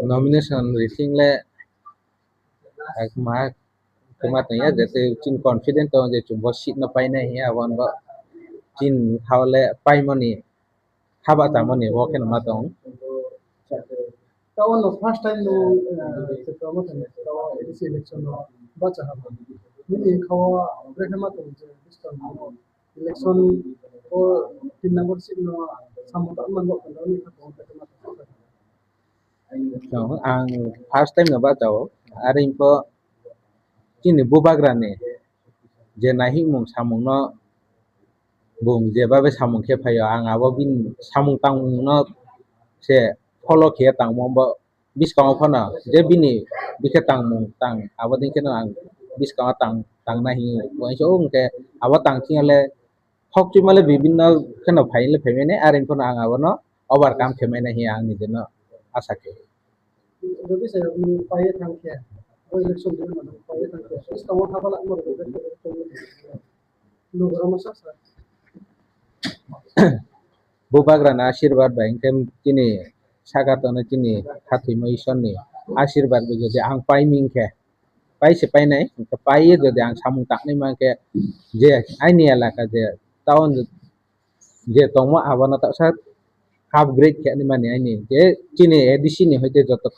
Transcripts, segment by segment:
nomination rating le ma kuma tanya jate chin confident to je chumbo seat na pai na hi awan ba chin khawle pai mani khaba ta mani wo ken ma tong Kawan lo first time lo promote ne kawan edisi election lo baca haba. Ini kawan mereka mah tuh sistem election o 3 number seat lo sama tak manggok kalau ini kawan mereka mah tuh. so ang first time na ba taw aring po chin bubagrane je nahi mung samung no bung je ba be samung khe phayo ang abo bin samung tang no se follow khe tang mo ba biskang phana je bini bikhe tang mung tang abo din ken ang biskang tang tang nahi bo so ke abo tang khingale hok chimale bibinno kheno phaile phemene aring phana ang abo no overcome khemene hi ang ni jeno asa ke Jadi saya upaya tangkya. Oh election dia mana upaya tangkya. Terus kawan haba lah mau lo berapa sasa. bubagrana Aashirvaad bangkem kini sagatone kini khathimo isonni Aashirvaad be jodi ang pai mingkhe pai se pai nai pai jodi ang samung taknai mangke je aini elaka je town je tongmo abono tak sat upgrade khe ni mani aini je kini edc ni hoite joto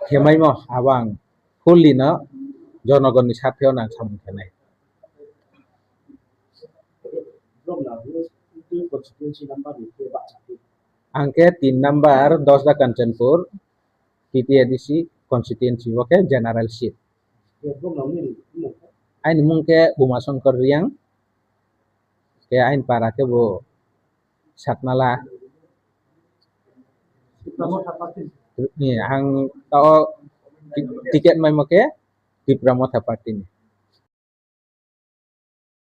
khemai mo abang fully no jonogonni satheo nang samung khenai angke 3 number 10 da Kanchanpur TTADC constituency oke general seat ain mungke Buma Songkor Riang ke ain para ke bo Satmala Promote apa sih? ni ang tao tiket mai make di Pramod Party ni